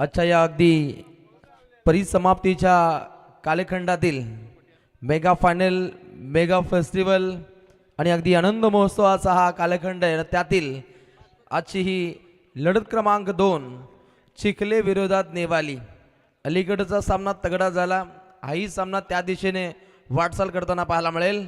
अच्छा, या अगदी परिसमाप्तीच्या कालखंडातील मेगा फायनल, मेगा फेस्टिवल आणि अगदी आनंद महोत्सवाचा हा कालखंड आहे. त्यातील आजची ही लढत क्रमांक 2 चिखले विरोधात नेवाली. अलीकडचा सामना तगडा झाला. हाही सामना त्या दिशेने वाटचाल करताना पाहायला मिळेल.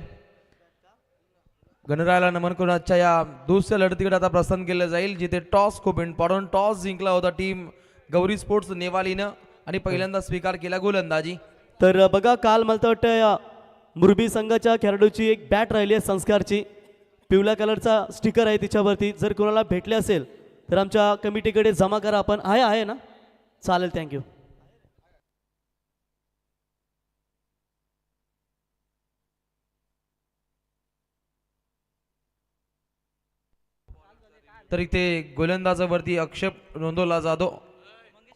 गणरायाला नमन करून आजच्या या दुसऱ्या लढतीकडे आता प्रस्थान केलं जाईल, जिथे टॉस खूप इम्पॉर्टंट टॉस जिंकला होता टीम गौरी स्पोर्ट्स नेवालीनं आणि पहिल्यांदा स्वीकार केला गोलंदाजी. तर बघा, काल मला वाटतं या मुरबी संघाच्या खेळाडूची एक बॅट राहिली आहे संस्कारची, पिवळ्या कलरचा स्टिकर आहे तिच्यावरती. जर कोणाला भेटले असेल तर आमच्या कमिटीकडे जमा करा. आपण आहे ना, चालेल, थँक्यू. तर इथे गोलंदाजावरती आक्षेप नोंदवला जातो.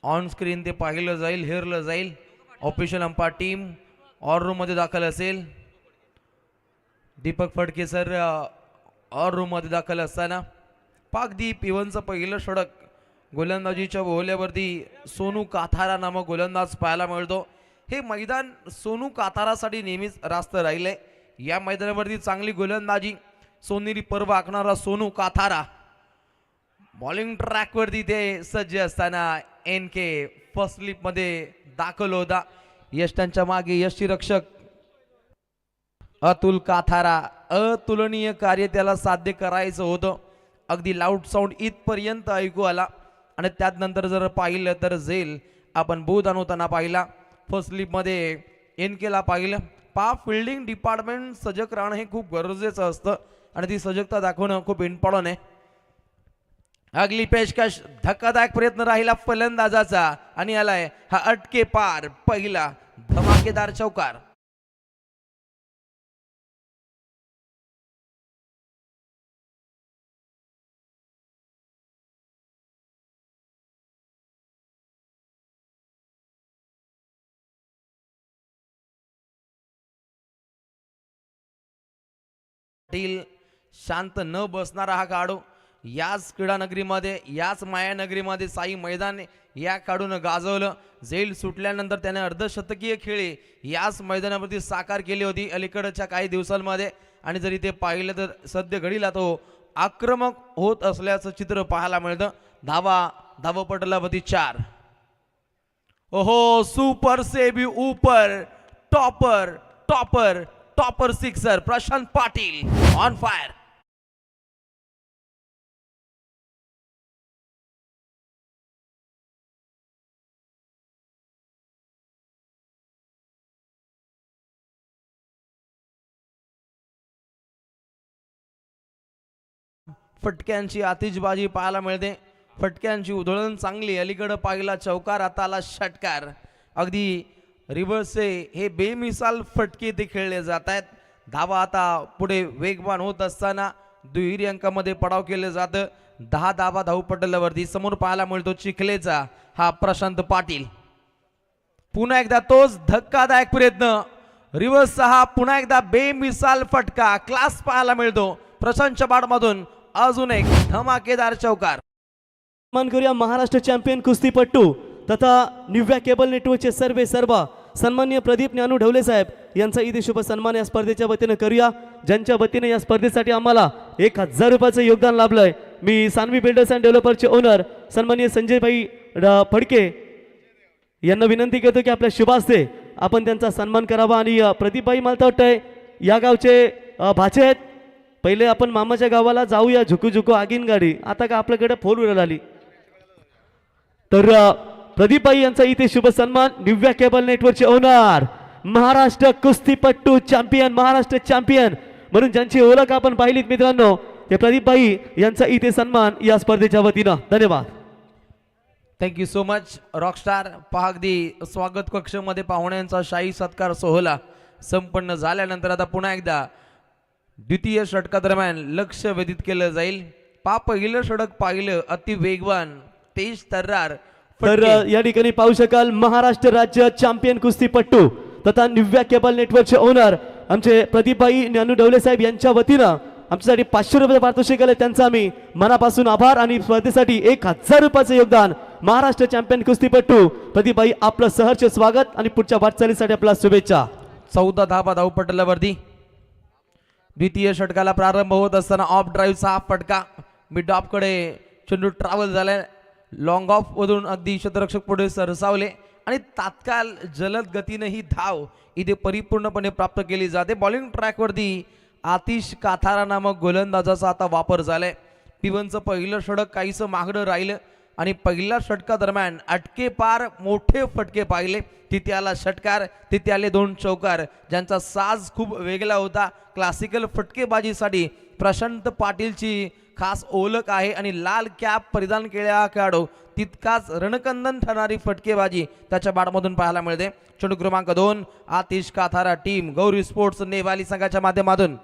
ऑन स्क्रीन ते पाहिलं जाईल, हेरलं जाईल. Official umpire team or room मध्ये दाखल असेल. Deepak Phadke sir or room मध्ये दाखल असताना पाकदीप इव्हनचं पहिलं षटक गोलंदाजीच्या ओहल्यावरती सोनू काथारा नामक गोलंदाज पाहायला मिळतो. हे मैदान सोनू काथारासाठी नेहमीच रास्त राहिलंय. या मैदानावरती चांगली गोलंदाजी, सोनेरी पर्व आखणारा सोनू काथारा बॉलिंग ट्रॅकवरती ते सज्ज असताना NK फर्स्ट स्लिप मध्ये दाखल होता. यष्टांच्या मागे यष्टीरक्षक अतुल काथारा, अतुलनीय कार्य त्याला साध्य करायचं होतं. अगदी लाऊड साऊंड इथपर्यंत ऐकू आला. आणि त्यानंतर जर पाहिलं तर झेल आपण बोध होताना पाहिला. फर्स्ट स्लिप मध्ये NK ला पाहिलं. फिल्डिंग डिपार्टमेंट सजग राहणं हे खूप गरजेचं असतं आणि ती सजगता दाखवणं खूप इम्पॉर्टंट आहे. अगली पेशकश धक्कादायक प्रयत्न राहिला फलंदाजाचा आणि आलाय हा अटके पार पहिला धमाकेदार चौकार. शांत न बसणारा हा खेळाडू याच क्रीडा नगरीमध्ये, याच माया नगरीमध्ये साई मैदान या खेळाडूनं गाजवलं. झेल सुटल्यानंतर त्याने अर्धशतकीय खेळी याच मैदानावरती साकार केली होती अलीकडच्या काही दिवसांमध्ये. आणि जरी ते पाहिलं तर सध्या घडीला तो आक्रमक होत असल्याचं चित्र पाहायला मिळतं. धावपटलावरती 4. ओहो, सुपर से भी ऊपर, topper topper topper sixer Prashant Patil on fire. फटक्यांची आतिषबाजी पाहायला मिळते. फटक्यांची उधळण चांगली. अलीकडं पाहिला चौकार, आता आला षटकार. अगदी रिव्हर्सचे हे बेमिसाल फटके ते खेळले जात आहेत. धावा आता पुढे वेगवान होत असताना दुहेरी अंकामध्ये पडाव केलं जातं. 10 धावा धावपटलावरती. समोर पाहायला मिळतो चिखलेचा हा प्रशांत पाटील. पुन्हा एकदा तोच धक्कादायक प्रयत्न, रिव्हर्सचा हा पुन्हा एकदा बेमिसाल फटका क्लास पाहायला मिळतो प्रशांतच्या बाटमधून. अजून एक धमाकेदार चौकार. मान करूया महाराष्ट्र चॅम्पियन कुस्तीपट्टू तथा निव्या केबल नेटवर्कचे सर्व सन्माननीय प्रदीप ज्ञानू ढवले साहेब यांचा इथे शुभ सन्मान या स्पर्धेच्या वतीने करूया, ज्यांच्या वतीने या स्पर्धेसाठी आम्हाला 1000 रुपयाचं योगदान लाभलंय. मी सानवी बिल्डर्स अँड डेव्हलपरचे ओनर सन्माननीय संजयभाई फडके यांना विनंती करतो की आपल्या शुभ हस्ते आपण त्यांचा सन्मान करावा. आणि प्रदीपभाई मला वाटतंय या गावचे भाचे आहेत. पहिले आपण मामाच्या गावाला जाऊया, झुकू आगीन गाडी. आता का आपल्याकडे 4 व्हीलर आली. तर प्रदीपभाई यांचा इथे शुभ सन्मान. निव्या केबल नेटवर्कचे ओनर, महाराष्ट्र कुस्तीपट्टू चॅम्पियन, महाराष्ट्र चॅम्पियन म्हणून ज्यांची ओळख आपण पाहिलीत मित्रांनो, ते प्रदीपभाई यांचा इथे सन्मान या स्पर्धेच्या वतीनं. धन्यवाद. Thank you so much Rockstar. अगदी स्वागत कक्षमध्ये पाहुण्यांचा शाही सत्कार सोहळा संपन्न झाल्यानंतर आता पुन्हा एकदा द्वितीय षटकादरम्यान लक्ष वेधित केलं जाईल. पहिलं षटक पाहिलं अति वेगवान, तेज तर्रार. तर या ठिकाणी पाहू शकाल महाराष्ट्र राज्य चॅम्पियन कुस्तीपट्टू तथा निव्या केबल नेटवर्कचे ओनर आमचे प्रदीपभाई ज्ञानू ढवले साहेब यांच्या वतीनं आमच्यासाठी 500 रुपये पारितोषिक आले. त्यांचा आम्ही मनापासून आभार. आणि स्पर्धेसाठी 1000 रुपयाचं योगदान महाराष्ट्र चॅम्पियन कुस्तीपटू प्रदीपभाई आपलं सहर्ष स्वागत आणि पुढच्या वाटचालीसाठी आपला शुभेच्छा. 14 धावा धावपटलावरती द्वितीय षटकाला प्रारंभ होत असताना ऑफ ड्राईव्हचा हा फटका मिड ऑफ कडे चेंडू ट्रॅव्हल झालाय. लॉंग ऑफ मधून अगदी शतरक्षक पुढे सरसावले आणि तात्काळ जलद गतीने ही धाव इथे परिपूर्णपणे प्राप्त केली जाते. बॉलिंग ट्रॅकवरती आतिश काथारा नामक गोलंदाजाचा आता वापर झालाय. पिवनचं पहिलं षटक काहीसं मागडं राहिलं आणि पहिल्या षटकादरम्यान अटके पार मोठे फटके पाहिले. तिथे आला षटकार, तिथे आले 2 चौकार ज्यांचा साज खूप वेगळा होता. क्लासिकल फटकेबाजीसाठी प्रशांत पाटीलची खास ओळख आहे आणि लाल कॅप परिधान केलेला खेळाडू तितकाच रणकंदन ठरणारी फटकेबाजी त्याच्या बॅटमधून पाहायला मिळते. चेंडू क्रमांक 2 आतिश काथारा टीम गौरी स्पोर्ट्स नेवाली संघाच्या माध्यमातून.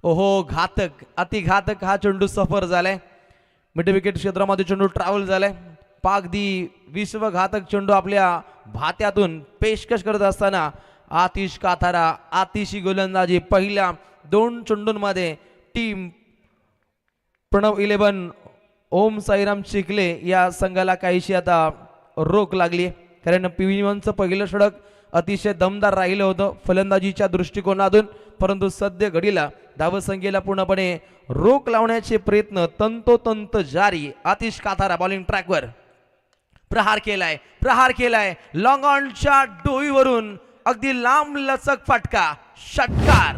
ओहो, घातक अतिघातक हा चेंडू सफर झालाय. मिड विकेट क्षेत्रामध्ये चेंडू ट्रॅव्हल झालाय. पागदी विश्वघातक चेंडू आपल्या भात्यातून पेशकश करत असताना आतिश काथारा आतिशी गोलंदाजी पहिल्या 2 चेंडूंमध्ये टीम प्रणव 11 ओम साईराम चिखले या संघाला काहीशी आता रोख लागली, कारण पिवनचं पहिलं षटक अतिशय दमदार राहिलं होतं फलंदाजीच्या दृष्टिकोनातून. परंतु सद्य घडीला धावसंख्येला पूर्णपणे रोख लावण्याचे प्रयत्न तंतोतंत जारी. आतिश काथारा बॉलिंग ट्रॅकवर प्रहार केलाय लॉंग ऑनच्या डोईवरून अगदी लांब लचक फटका, षटकार.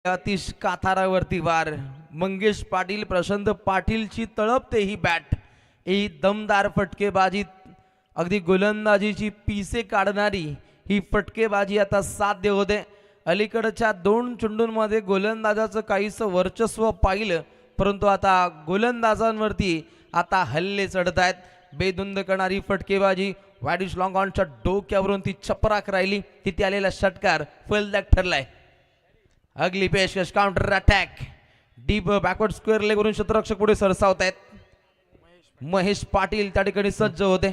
आतिश काथारावरती वार. मंगेश पाटील प्रशांत पाटीलची तळपते ही बॅट. ही दमदार फटकेबाजी अगदी गोलंदाजीची पिसे काढणारी ही फटकेबाजी आता साध्य होते. अलीकडच्या 2 चेंडूंमध्ये गोलंदाजाचं काहीसं वर्चस्व पाहिलं, परंतु आता गोलंदाजांवरती आता हल्ले चढत आहेत. बेधुंद करणारी फटकेबाजी वॅडिश लॉंग ऑनच्या डोक्यावरून ती चपराक राहिली. तिथे आलेला षटकार फलदायक ठरलाय. अगली पेशकश counter attack deep backward square लेगवरून शतरक्षक पुढे सरसावत आहेत. महेश पाटील त्या ठिकाणी सज्ज होते.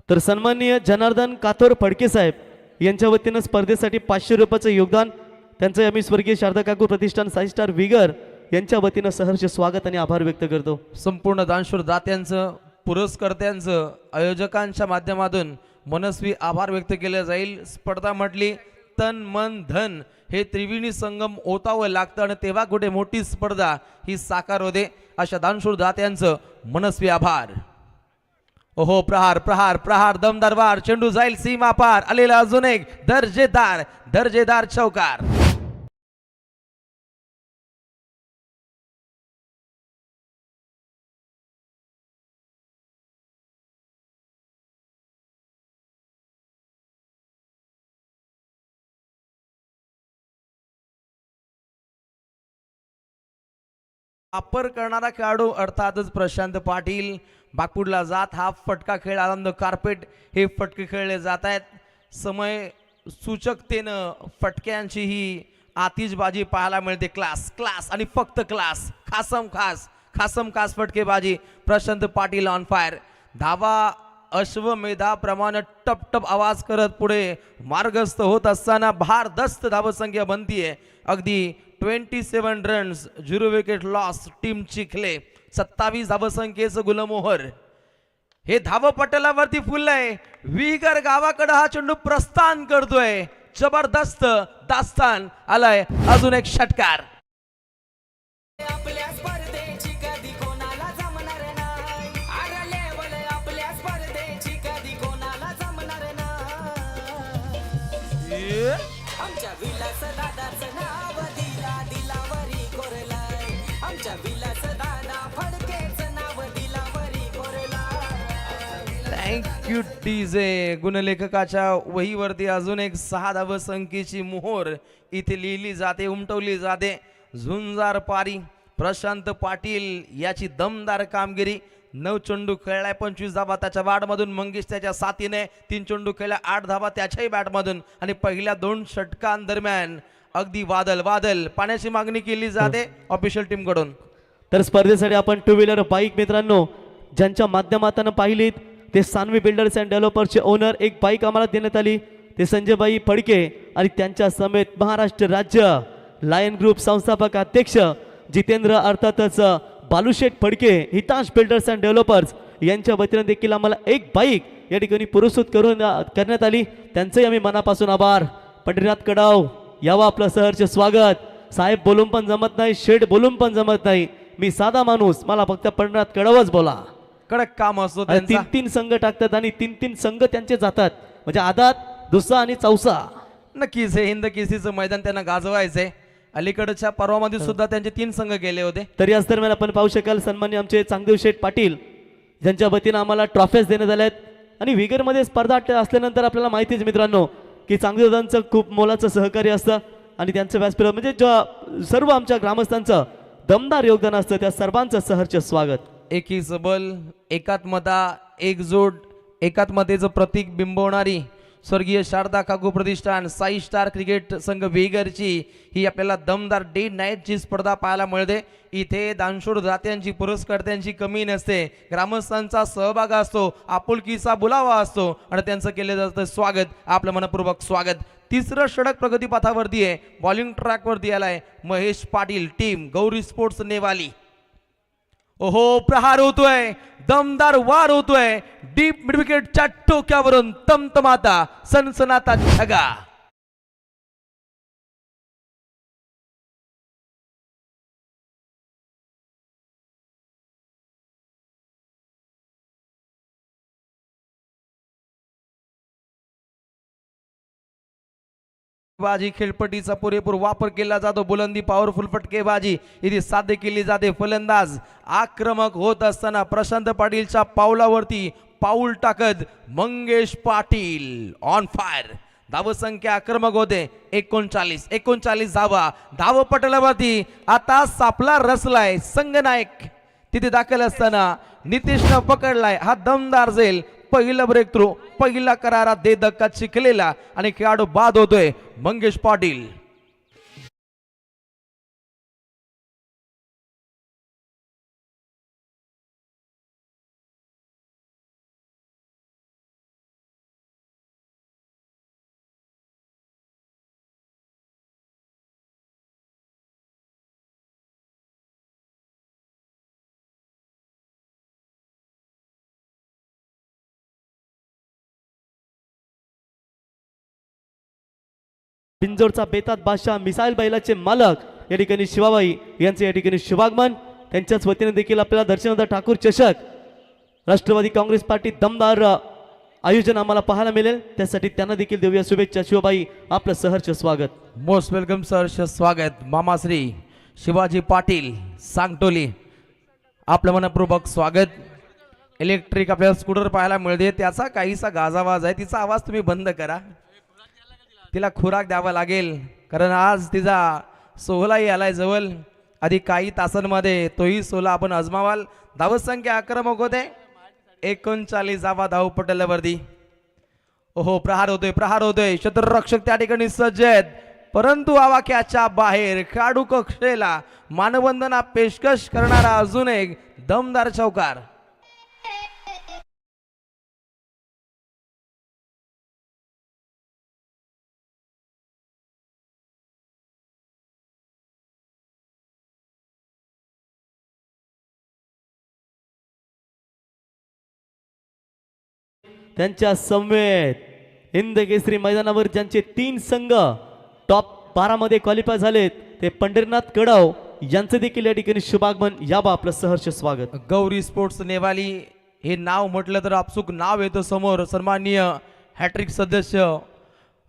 तर सन्माननीय जनार्दन काथोर फडके साहेब यांच्या वतीनं स्पर्धेसाठी 500 रुपयाचं योगदान त्यांचं आम्ही स्वर्गीय शारदा काकू प्रतिष्ठान साई स्टार विगर यांच्या वतीनं सहर्ष स्वागत आणि आभार व्यक्त करतो. संपूर्ण दानशूर दात्यांचं पुरस्कर्त्यांचं आयोजकांच्या माध्यमातून मनस्वी आभार व्यक्त केले जाईल. स्पर्धा म्हटली तन मन धन हे त्रिवेणी संगम ओतावं लागतं आणि तेव्हा कुठे मोठी स्पर्धा ही साकार होते. अशा दानशूर दात्यांचं मनस्वी आभार. ओहो, प्रहार दमदार वार. चेंडू जाईल सीमा पार. आलेला अजून एक दर्जेदार चौकार. वापर करणारा खेळाडू अर्थातच प्रशांत पाटील. बागपूरला जात हा फटका खेळ आनंद कार्पेट हे फटके खेळले जात आहेत. समय सूचकतेनं फटक्यांची ही आतिषबाजी पाहायला मिळते. क्लास आणि फक्त क्लास. खासम खास फटकेबाजी. Prashant Patil on fire. धावा अश्वमेधाप्रमाणे टप आवाज करत पुढे मार्गस्थ होत असताना भारदस्त धावसंख्या बनतीये. अगदी 27 runs 0 wicket loss. Team Chikhale 27 धावसंख्येचं गुलमोहर हे धावपटलावरती फुललंय. विगर गावाकडे हा चेंडू प्रस्थान करतोय. जबरदस्त दास्तान आलाय. अजून एक षटकार. आपल्या स्पर्धेची कधी कोणाला जमणार नाही. अरे लेवल आपल्या स्पर्धेची कधी कोणाला जमणार नाही. आमच्या विलास दादाचं नाव दिलावरी कोरलाय. आमच्या विलास दादा फडकेचं नाव दिलावरी कोरलाय. Thank you DJ. गुणलेखकाच्या वहीवरती अजून एक 6 धावसंख्येची मोहोर इथे लिहिली जाते, उमटवली जाते. झुंजार पारी. प्रशांत पाटील याची दमदार कामगिरी. 9 चेंडू खेळलाय, 25 धावा त्याच्या बॅटमधून. मंगेश त्याच्या साथीने 3 चेंडू खेळला, 8 धावा त्याच्याही बॅटमधून. आणि पहिल्या 2 षटकांदरम्यान अगदी वादल पाण्याची मागणी केली जाते ऑफिशियल टीम कडून. तर स्पर्धेसाठी आपण 2 व्हीलर बाईक मित्रांनो ज्यांच्या माध्यमातून पाहिलीत ते सानवी बिल्डर्स अँड डेव्हलपर्सचे ओनर एक बाईक आम्हाला देण्यात आली, ते संजयबाई फडके आणि त्यांच्या समेत महाराष्ट्र राज्य लायन ग्रुप संस्थापक अध्यक्ष जितेंद्र अर्थातच Balusheth Phadke, Hitansh builders and developers यांच्या वतीने देखील आम्हाला एक बाईक या ठिकाणी पुरस्कृत करण्यात आली. त्यांचंही आम्ही मनापासून आभार. पंढरीनाथ कडाव यावं आपलं सहर्ष स्वागत. साहेब बोलून पण जमत नाही, शेठ बोलून पण जमत नाही, मी साधा माणूस, मला फक्त पंढरीनाथ कडावच बोला. कडक काम असतो आणि त्यांचा. 3-3 संघ टाकतात आणि 3-3 संघ त्यांचे जातात, म्हणजे आदात, दुसरा आणि चौसा. नक्कीच हे हिंद केसरीचं मैदान त्यांना गाजवायचंय. अलीकडच्या पर्वामध्ये सुद्धा त्यांचे 3 संघ गेले होते. तर याच दरम्यान आपण पाहू शकाल सन्मान्य आमचे चांगदेव शेठ पाटील ज्यांच्या वतीनं आम्हाला ट्रॉफीज देण्यात आल्या आहेत. आणि विगरमध्ये स्पर्धा असल्यानंतर आपल्याला माहितीच मित्रांनो की चांगदेवदांचं खूप मोलाचं सहकार्य असतं आणि त्यांचं व्यासपीठ म्हणजे सर्व आमच्या ग्रामस्थांचं दमदार योगदान असतं. त्या सर्वांचं सहर्ष स्वागत. एकीच बल, एकात्मता, एकजूट, एकात्मतेचं प्रतीक बिंबवणारी स्वर्गीय शारदा काकू प्रतिष्ठान साई स्टार क्रिकेट संघ वेगरची ही आपल्याला दमदार डे नाईटची स्पर्धा पाहायला मिळते. इथे दानशूर दात्यांची पुरस्कर्त्यांची कमी नसते, ग्रामस्थांचा सहभाग असतो, आपुलकीचा बुलावा असतो आणि त्यांचं केलं जातं स्वागत, आपलं मनपूर्वक स्वागत. तिसरं षटक प्रगतीपथावरती आहे, बॉलिंग ट्रॅकवरती आलाय महेश पाटील, टीम गौरी स्पोर्ट्स नेवाली. ओहो, प्रहार होतोय, दमदार वार होतोय, डीप मिडविकेटच्या टोक्यावरून तमतमाता सनसनाता ढगा. बाजी खेळपट्टीचा पुरेपूर वापर केला जातो. बुलंदी पॉवरफुल फटकेबाजी इथे साध्य केली जाते. फलंदाज आक्रमक होत असताना प्रशांत पाटीलच्या पावलावरती पाऊल टाकत मंगेश पाटील ऑन फायर. धावसंख्या आक्रमक होते 39 धावा. धावपटलावरती आता सापला रसलाय संगनायक तिथे दाखल असताना नितीशनं पकडलाय हा दमदार झेल. पहिला ब्रेक थ्रू, पहिला करारा दे धक्का चिखलेला आणि खेळाडू बाद होतोय मंगेश पाटील. बिंजोरचा बेतात बादशाह मिसाईल बैलाचे मालक या ठिकाणी शिवाबाई यांचे या ठिकाणी शुभागमन. त्यांच्याच वतीने देखील आपल्याला दर्शनदा ठाकूर चषक राष्ट्रवादी काँग्रेस पार्टी दमदार आयोजन आम्हाला पाहायला मिळेल, त्यासाठी त्यांना देखील देऊया शुभेच्छा. शिवाबाई आपलं सहर्ष स्वागत. मोस्ट वेलकम सहर्ष स्वागत. मामाश्री शिवाजी पाटील सांगटोली आपलं मनपूर्वक स्वागत. इलेक्ट्रिक आपल्याला स्कूटर पाहायला मिळते, त्याचा काहीसा गाजावाज आहे, तिचा आवाज तुम्ही बंद करा, तिला खुराक द्यावा लागेल कारण आज तिचा सोहलाही आलाय जवळ. आधी काही तासांमध्ये तोही सोहळा आपण अजमावाल. धावसंख्या आक्रमक होते 39 धावा धावपटलावरती. ओहो, प्रहार होतोय. शतररक्षक त्या ठिकाणी सज्ज आहेत, परंतु आवाक्याच्या बाहेर खेळाडू कक्षेला मानवंदना पेशकश करणारा अजून एक दमदार चौकार. त्यांच्या समवेत हिंद केसरी मैदानावर ज्यांचे 3 संघ टॉप 12 मध्ये क्वालिफाय झालेत ते पंढरीनाथ कडाव यांचे देखील या ठिकाणी शुभागमन. याबा आपलं सहर्ष स्वागत. गौरी स्पोर्ट्स नेवाली हे नाव म्हटलं तर आपसुक नाव येतं समोर. सन्माननीय हॅट्रिक सदस्य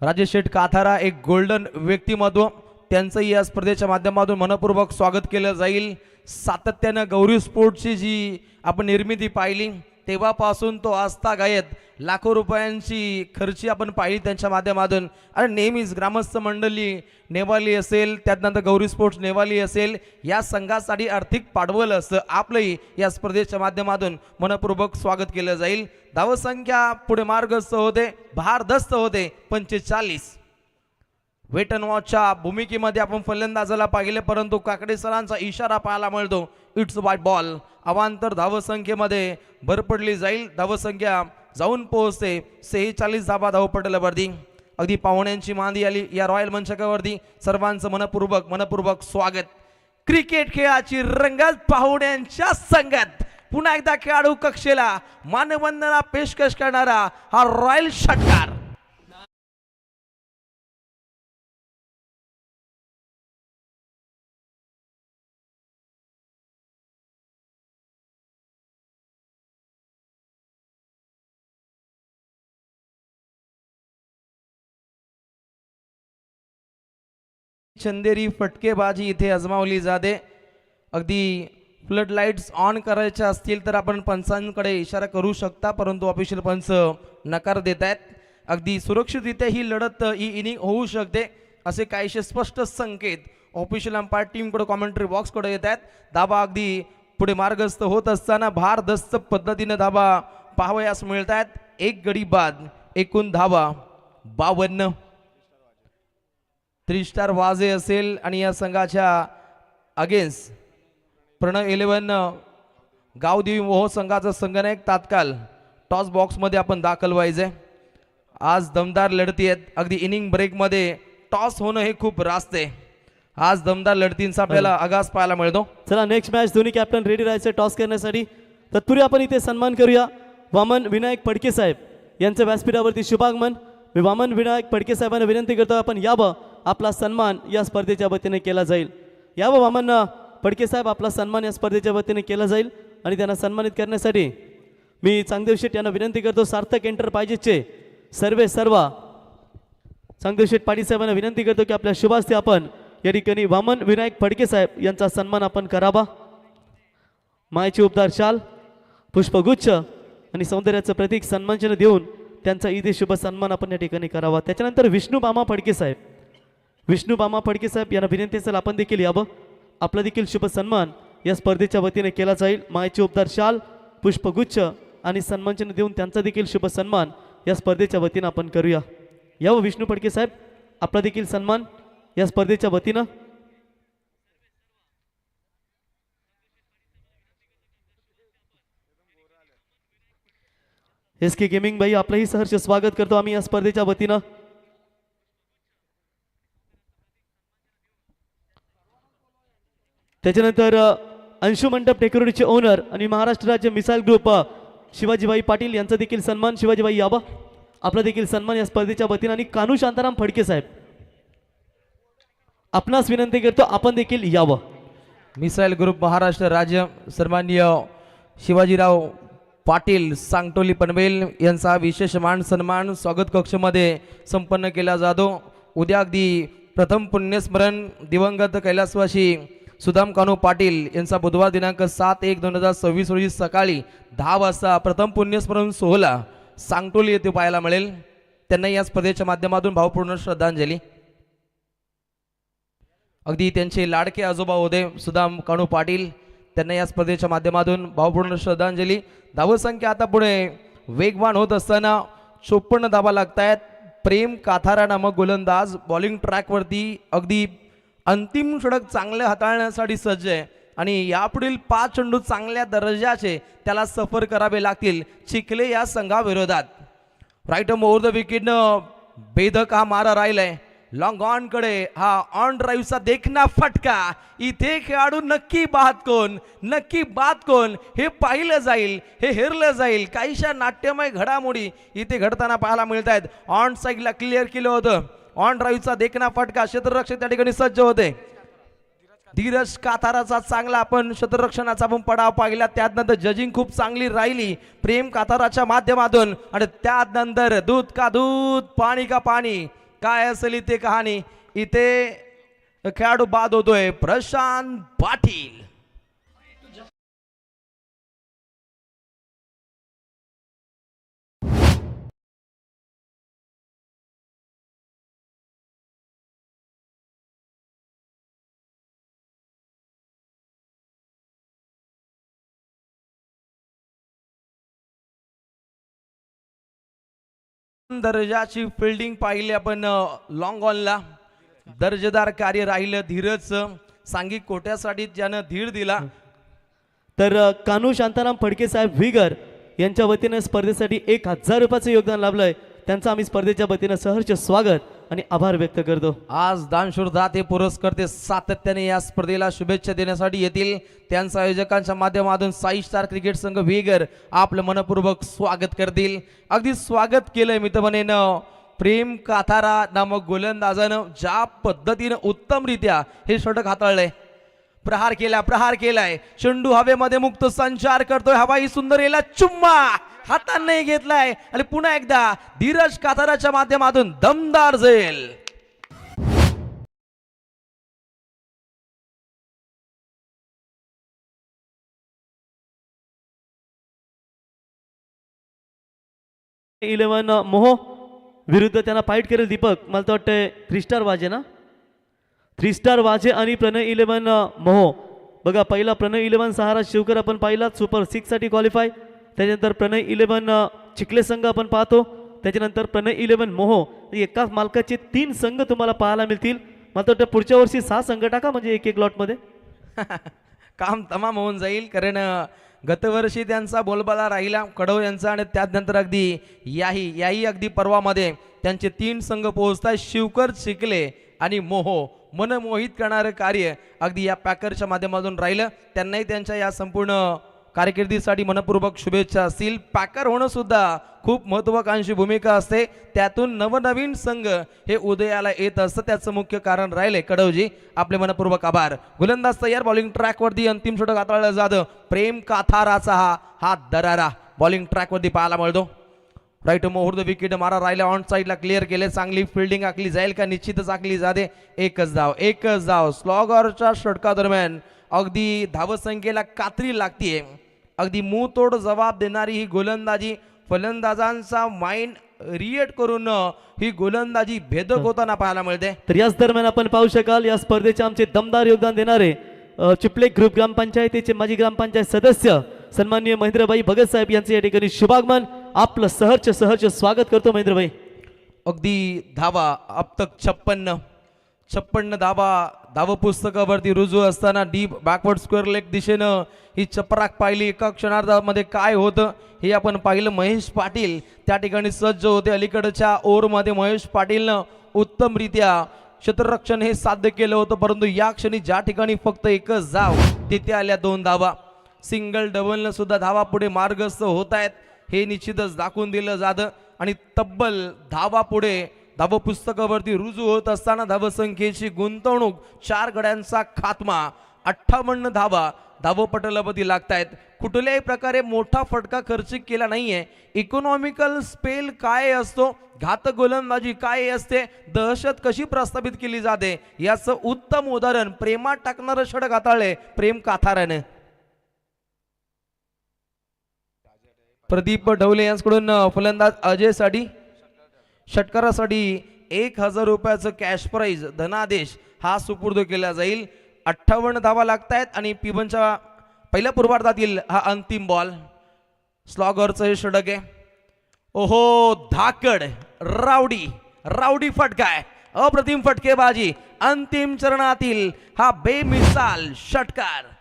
राजेश शेठ काथारा एक गोल्डन व्यक्तिमत्व, त्यांचंही या स्पर्धेच्या माध्यमातून मनपूर्वक स्वागत केलं जाईल. सातत्यानं गौरी स्पोर्ट्सची जी आपण निर्मिती पाहिली तेव्हापासून तो आजतागायत लाखो रुपयांची खर्ची आपण पाहिली त्यांच्या माध्यमातून. आणि नेहमीच ग्रामस्थ मंडळी नेवाली असेल, त्यानंतर गौरी स्पोर्ट्स नेवाली असेल, या संघासाठी आर्थिक पाठबळ असतं. आपलंही या स्पर्धेच्या माध्यमातून मनपूर्वक स्वागत केलं जाईल. धावसंख्या पुढे मार्गस्थ होते, भारदस्त होते 45. वेट अँड वॉचच्या भूमिकेमध्ये आपण फलंदाजाला पाहिले, परंतु काकडे सरांचा इशारा पाहायला मिळतो इट्स वाईट बॉल. अवांतर धावसंख्येमध्ये भर पडली जाईल. धावसंख्या जाऊन पोहोचते 46 धावा धावपटलावरती. अगदी पाहुण्यांची मांदी आली या रॉयल मंचकावरती. सर्वांचं मनपूर्वक स्वागत. क्रिकेट खेळाची रंगत पाहुण्यांच्या संगत. पुन्हा एकदा खेळाडू कक्षेला मानवंदना पेशकश करणारा हा रॉयल षटकार. चंदेरी फटकेबाजी इथे आजमावली जाते. अगदी फ्लड लाईट्स ऑन करायच्या असतील तर आपण पंचांकडे इशारा करू शकता, परंतु ऑफिशियल पंच नकार देत आहेत. अगदी सुरक्षितरित्या ही लढत ही इनिंग होऊ शकते असे काहीशे स्पष्ट संकेत ऑफिशियल अंपायर टीमकडे कॉमेंट्री बॉक्सकडे येत आहेत. धाबा अगदी पुढे मार्गस्थ होत असताना भारदस्त पद्धतीने धाबा पाहावयास मिळत आहेत. एक गडी बाद, एकूण धावा 52. 3 स्टार वाजे असेल आणि या संघाच्या अगेन्स्ट प्रणव 11 गावदेवी मोह संघाचा संघनायक तात्काळ टॉस बॉक्समध्ये आपण दाखल व्हायचे. आज दमदार लढती आहेत. अगदी इनिंग ब्रेकमध्ये टॉस होणं हे खूप रास्त आहे. आज दमदार लढतींचा आपल्याला आगास पाहायला मिळतो. चला नेक्स्ट मॅच दोन्ही कॅप्टन रेडी राहायचे टॉस करण्यासाठी. तत्पूर्वी आपण इथे सन्मान करूया वामन विनायक फडके साहेब यांचं व्यासपीठावरती शुभागमन. मी वामन विनायक फडके साहेबांना विनंती करतो आपण यावं, आपला सन्मान या स्पर्धेच्या वतीने केला जाईल. यावं वामन फडके साहेब, आपला सन्मान या स्पर्धेच्या वतीने केला जाईल. आणि त्यांना सन्मानित करण्यासाठी मी चांगदेव शेठ यांना विनंती करतो. सार्थक एंटरप्राइजेसचे सर्व चांगदेव शेठ पाटील साहेबांना विनंती करतो की आपल्या शुभास्ते आपण या ठिकाणी वामन विनायक फडके साहेब यांचा सन्मान आपण करावा. मायेची उपदार शाल, पुष्पगुच्छ आणि सौंदर्याचं प्रतीक सन्मानचिन्ह देऊन त्यांचा इथे शुभ सन्मान आपण या ठिकाणी करावा. त्याच्यानंतर विष्णू बामा फडके साहेब यांना विनंती असेल आपण देखील यावं, आपला देखील शुभ सन्मान या स्पर्धेच्या वतीने केला जाईल. मायेची उपदार शाल, पुष्पगुच्छ आणि सन्मानचिन्ह देऊन त्यांचा देखील शुभ सन्मान या स्पर्धेच्या वतीनं आपण करूया. यावं विष्णू फडके साहेब, आपला देखील सन्मान या स्पर्धेच्या वतीनं. एस के गेमिंग बाई, आपलंही सहर्ष स्वागत करतो आम्ही या स्पर्धेच्या वतीनं. त्याच्यानंतर अंशु मंडप डेकोरेटचे ओनर आणि महाराष्ट्र राज्य मिसाईल ग्रुप शिवाजीबाई पाटील यांचा देखील सन्मान. शिवाजीबाई यावं, आपला देखील सन्मान या स्पर्धेच्या वतीनं. आणि कानू शांताराम फडके साहेब, आपणास विनंती करतो आपण देखील यावं. मिसाईल ग्रुप महाराष्ट्र राज्य सन्माननीय शिवाजीराव पाटील सांगटोली पनवेल यांचा विशेष मान सन्मान स्वागत कक्षमध्ये संपन्न केला जातो. उद्या अगदी प्रथम पुण्यस्मरण दिवंगत कैलासवासी सुदाम कानू पाटील यांचा बुधवार दिनांक 7/1/2026 रोजी सकाळी 10 वाजता प्रथम पुण्यस्मरण सोहळा सांगटोली येथे पाहायला मिळेल. त्यांना या स्पर्धेच्या माध्यमातून भावपूर्ण श्रद्धांजली. अगदी त्यांचे लाडके आजोबा होते सुदाम कानू पाटील, त्यांना या स्पर्धेच्या माध्यमातून भावपूर्ण श्रद्धांजली. धावसंख्या आता पुढे वेगवान होत असताना 54 धावा लागत आहेत. प्रेम काथारा नामक गोलंदाज बॉलिंग ट्रॅकवरती अगदी अंतिम षटक चांगले हाताळण्यासाठी सज्ज आहे आणि यापुढील 5 चेंडू चांगल्या दर्जाचे त्याला सफर करावे लागतील चिखले या संघाविरोधात. राईट ओव्हर द विकेटनं बेधक हा मारा राहिलाय. लॉंग ऑन कडे हा ऑन ड्राईव्हचा देखना फटका. इथे खेळाडू नक्की बाद कोण हे पाहिलं जाईल, हे हेरलं जाईल. काहीशा नाट्यमय घडामोडी इथे घडताना पाहायला मिळत आहेत. ऑन साईडला क्लिअर केलं होतं. ऑन ड्राईव्हचा देखना फटका. क्षेत्ररक्षक त्या ठिकाणी सज्ज होते. धीरज काथाराचा चांगला आपण क्षेत्ररक्षणाचा पण पडाव पाहिला. त्यानंतर जजिंग खूप चांगली राहिली प्रेम काथाराच्या माध्यमातून. आणि त्यानंतर दूध का दूध, पाणी का पाणी, काय असेल इथे कहाणी. इथे खेळाडू बाद होतोय प्रशांत पाटील. दर्जाची फिल्डिंग पाहिली आपण लॉंग ऑनला. दर्जेदार कार्य राहिलं धीरजचं. सांघिक कोट्यासाठी ज्यानं धीर दिला तर कान्हू शांताराम फडके साहेब व्हिगर यांच्या वतीनं स्पर्धेसाठी 1000 रुपयाचं योगदान लाभलंय. त्यांचं आम्ही स्पर्धेच्या वतीनं सहर्ष स्वागत आणि आभार व्यक्त करतो. आज दानशूर दाते पुरस्कर्ते सातत्याने या स्पर्धेला शुभेच्छा देण्यासाठी येतील. त्यांच्या आयोजकांच्या माध्यमातून साई स्टार क्रिकेट संघ व्हिगर आपलं मनपूर्वक स्वागत करतील. अगदी स्वागत केलंय मित्रमनेनं प्रेम काथारा नामक गोलंदाजानं ज्या पद्धतीनं उत्तमरित्या हे षटक हाताळलंय. प्रहार केलाय चेंडू हवेमध्ये मुक्त संचार करतोय. हवाई सुंदरीला चुम्मा हाताने घेतलाय आणि पुन्हा एकदा धीरज काथाराच्या माध्यमातून दमदार झेल. इलेव्हन मोहो विरुद्ध त्यांना फाईट करेल दीपक. मला तर वाटतंय 3 स्टार वाजे ना, 3 स्टार वाजे आणि प्रणय 11 मोहो. बघा पहिला प्रणय 11 सहारा शिवकर आपण पाहिला सुपर 6 साठी क्वालिफाय. त्याच्यानंतर प्रणय 11 चिखले संघ आपण पाहतो. त्याच्यानंतर प्रणय 11 मोहो. एकाच मालकाचे 3 संघ तुम्हाला पाहायला मिळतील. मला तर वाटतं पुढच्या वर्षी 6 संघ टाका म्हणजे एक लॉटमध्ये काम तमाम होऊन जाईल. कारण गतवर्षी त्यांचा बोलबाला राहिला कडव यांचा आणि त्यानंतर अगदी याही अगदी पर्वामध्ये त्यांचे 3 संघ पोहोचतात. शिवकर चिखले आणि मोहो मनमोहित करणारं कार्य अगदी या पॅकरच्या माध्यमातून राहिलं. त्यांनाही त्यांच्या या संपूर्ण कारकिर्दीसाठी मनपूर्वक शुभेच्छा असतील. पॅकर होणं सुद्धा खूप महत्त्वाकांक्षी भूमिका असते. त्यातून नवनवीन संघ हे उदयाला येत असतं. त्याचं मुख्य कारण राहिले. कडवजी आपले मनपूर्वक आभार. गोलंदाज तयार. बॉलिंग ट्रॅकवरती अंतिम षटक हाताळलं जातं. प्रेम काथाराचा हा दरारा बॉलिंग ट्रॅकवरती पाहायला मिळतो. राईट मुहूर्त विकेट मारा राहिला. ऑन साईडला क्लिअर केले. चांगली फिल्डिंग आखली जाईल का? निश्चितच आखली जाते. एकच धाव स्लॉगरच्या षटकादरम्यान अगदी धावसंख्येला कात्री लागतीये. अगदी मुंहतोड जबाब देणारी ही गोलंदाजी फलंदाजांचा माइंड रिएट करून ही गोलंदाजी भेदक होताना पाहायला मिळते. तर याच दरम्यान आपण पाहू शकाल या स्पर्धेचे आमचे दमदार योगदान देणारे चिपले ग्रुप ग्रामपंचायतीचे माजी ग्रामपंचायत सदस्य सन्माननीय महेंद्रभाई भगत साहेब यांचे या ठिकाणी शुभागमन. आपलं सहर्ष स्वागत करतो महेंद्रभाई. अगदी धावा अब तक 56 धावा पुस्तकावरती रुजू असताना डीप बॅकवर्ड स्क्वेअर लेग दिशेनं ही चपराक पाहिली. एका क्षणार्धामध्ये काय होतं हे आपण पाहिलं. महेश पाटील त्या ठिकाणी सज्ज होते. अलीकडच्या ओव्हरमध्ये महेश पाटीलनं उत्तमरित्या क्षेत्ररक्षण हे साध्य केलं होतं. परंतु या क्षणी ज्या ठिकाणी फक्त एकच धाव तिथे आल्या 2 धावा. सिंगल डबलनं सुद्धा धावा पुढे मार्गस्थ होत आहेत हे निश्चितच दाखवून दिलं जातं. आणि तब्बल धावा पुढे धाव पुस्तकावरती रुजू होत असताना धावसंख्येची गुंतवणूक 4 गड्यांचा खात्मा 58 धावा धावपटलावरती लागतायत. कुठल्याही प्रकारे मोठा फटका खर्चिक केला नाहीये. इकॉनॉमिकल स्पेल काय असतो, घातक गोलंदाजी काय असते, दहशत कशी प्रस्थापित केली जाते याचं उत्तम उदाहरण प्रेमात टाकणारं षटक हाताळले प्रेम काथाराने. प्रदीप ढवले यांच्याकडून फलंदाज अजयसाठी षटकारासाठी 1000 रुपयाचं कॅश प्राइज धनादेश हा सुपूर्द केला जाईल. 58 धावा लागतायत आणि पिबनच्या पहिल्या पूर्वार्धातील हा अंतिम बॉल. स्लॉगरचं हे षटक आहे. ओहो धाकड रावडी फटकाय. अप्रतिम फटकेबाजी. अंतिम चरणातील हा बेमिसाल षटकार.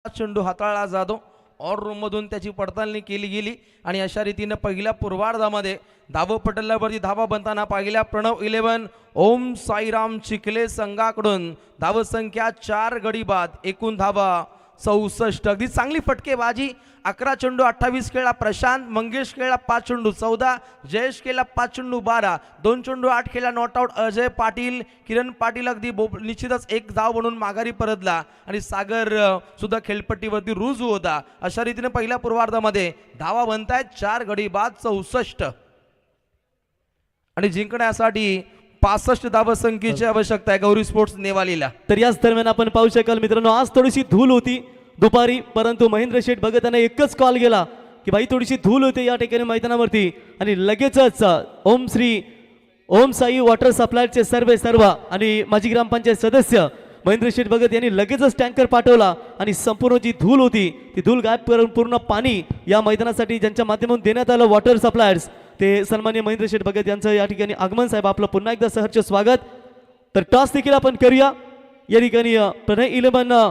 चेंडू हाताळला जातो. ऑर रूम मधून त्याची पडताळणी केली गेली आणि अशा रीतीने पहिल्या पूर्वार्धामध्ये धावपटलावरती धावा बनताना पाहिल्या. प्रणव 11 ओम साईराम चिखले संघाकडून धावसंख्या 4 गडी बाद. एकूण धावा 64. अगदी चांगली फटकेबाजी. 11 चेंडू 28 खेळला प्रशांत. मंगेश खेळला 5 चेंडू 14. जयेश खेळला 5 चेंडू 12. 2 चेंडू 8 खेळला नॉट आउट अजय पाटील. किरण पाटील अगदी निश्चितच एक धाव म्हणून माघारी परतला आणि सागर सुद्धा खेळपट्टीवरती रुजू होता. अशा रीतीने पहिल्या पूर्वार्धामध्ये धावा बनतायत 4 गडी बाद 64 आणि जिंकण्यासाठी 65 धावसंख्येची आवश्यकता आहे गौरी स्पोर्ट्स नेवालीला. तर याच दरम्यान आपण पाहू शकाल मित्रांनो आज थोडीशी धूल होती दुपारी, परंतु महेंद्र शेठ भगत यांना एकच कॉल गेला की बाई थोडीशी धूल होते या ठिकाणी मैदानावरती आणि लगेचच ओम साई वॉटर सप्लायचे सर्व आणि माजी ग्रामपंचायत सदस्य महेंद्र शेठ भगत यांनी लगेचच टँकर पाठवला आणि संपूर्ण जी धूल होती ती धूल गायब करून पूर्ण पाणी या मैदानासाठी ज्यांच्या माध्यमातून देण्यात आलं वॉटर सप्लायर्स ते सन्मान्य महेंद्र शेठ भगत यांचं या ठिकाणी आगमन. साहेब आपलं पुन्हा एकदा सहर्ष स्वागत. तर टॉस देखील आपण करूया. या ठिकाणी प्रणय 11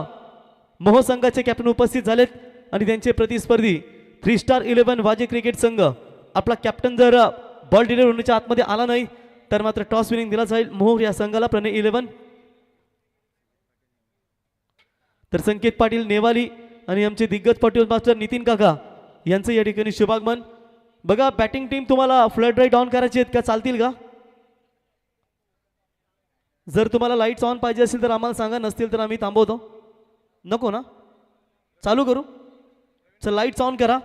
मोह संघाचे कॅप्टन उपस्थित झालेत आणि त्यांचे प्रतिस्पर्धी 3 स्टार 11 वाजे क्रिकेट संघ. आपला कॅप्टन जर बॉल डिलिव्हर होण्याच्या आतमध्ये आला नाही तर मात्र टॉस विनिंग दिला जाईल मोह या संघाला. प्रणय 11 तर संकेत पाटील नेवाली आणि आमचे दिग्गज पाटील मास्टर नितीन काका यांचं या ठिकाणी शुभागमन. बघा बॅटिंग टीम तुम्हाला फ्लड राईट ऑन करायचे आहेत का, चालतील का? जर तुम्हाला लाईट्स ऑन पाहिजे असेल तर आम्हाला सांगा, नसतील तर आम्ही थांबवतो. नको ना, चालू करू. चल लाईट्स ऑन करा.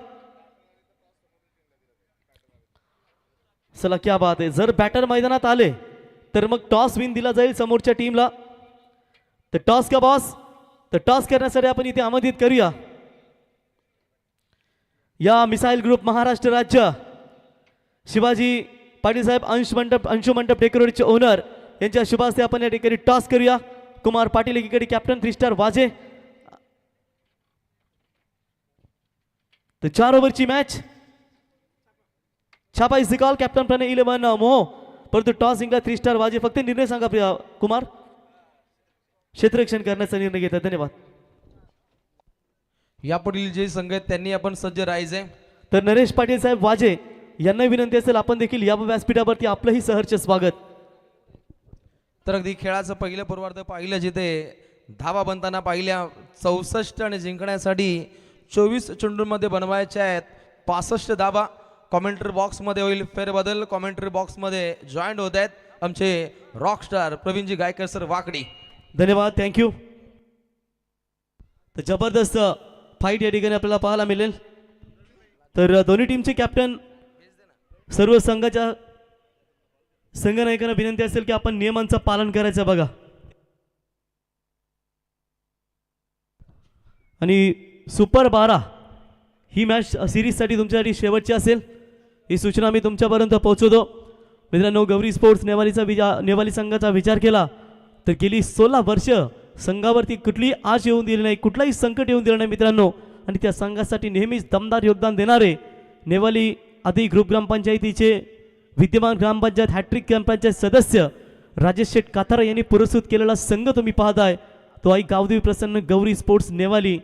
चला क्या बात आहे. जर बॅटर मैदानात आले तर मग टॉस विन दिला जाईल समोरच्या टीमला. तर टॉस का बॉस, तर टॉस करण्यासाठी आपण इथे आमंत्रित करूया या मिसाईल ग्रुप महाराष्ट्र राज्य शिवाजी पाटील साहेब अंशु मंडप डेकोरेटचे ओनर यांच्या शुभ हस्ते आपण या ठिकाणी टॉस करूया. कुमार पाटील एकीकडे कॅप्टन 3 स्टार वाजे. तर 4 ओव्हरची मॅच. छापा इज द कॉल. कॅप्टन प्रणय 11 मोह, परंतु टॉस जिंकला 3 स्टार वाजे. फक्त निर्णय सांगा प्रिया कुमार. क्षेत्ररक्षण करण्याचा निर्णय घेतात. धन्यवाद. यापुढील जे संघ आहेत त्यांनी आपण सज्ज राहायचे. तर नरेश पाटील साहेब वाजे यांना विनंती असेल आपण देखील या व्यासपीठावरती आपलंही सहर्ष स्वागत. तर अगदी खेळाचं पहिलं पूर्वार्ध पाहिलं जिथे धावा बनताना पाहिल्या 64 आणि जिंकण्यासाठी 24 चेंडूंमध्ये बनवायचे आहेत 65 धावा. कॉमेंट्री बॉक्समध्ये होईल फेरबदल. कॉमेंट्री बॉक्समध्ये जॉईंट होत आहेत आमचे रॉकस्टार प्रवीणजी गायकर सर वाकडी. धन्यवाद, थँक्यू. तर जबरदस्त फाईट या ठिकाणी आपल्याला पाहायला मिळेल. तर दोन्ही टीमचे कॅप्टन सर्व संघाच्या संघनायकांना विनंती असेल की आपण नियमांचं पालन करायचं बघा. आणि सुपर 12 ही मॅच सिरीजसाठी तुमच्यासाठी शेवटची असेल ही सूचना मी तुमच्यापर्यंत पोहोचवतो. मित्रांनो, गौरी स्पोर्ट्स नेवाली संघाचा विचार केला तर गेली 16 वर्ष संघावरती कुठलीही आश येऊन दिली नाही, कुठलाही संकट येऊन दिलं नाही मित्रांनो. आणि त्या संघासाठी नेहमीच दमदार योगदान देणारे नेवाली आदी ग्रुप ग्रामपंचायतीचे विद्यमान ग्रामपंचायत हॅट्रिक ग्रामपंचायत सदस्य राजेश शेठ काथारा यांनी पुरस्कृत केलेला संघ तुम्ही पाहताय तो आई गावदेवी प्रसन्न गौरी स्पोर्ट्स नेवाली.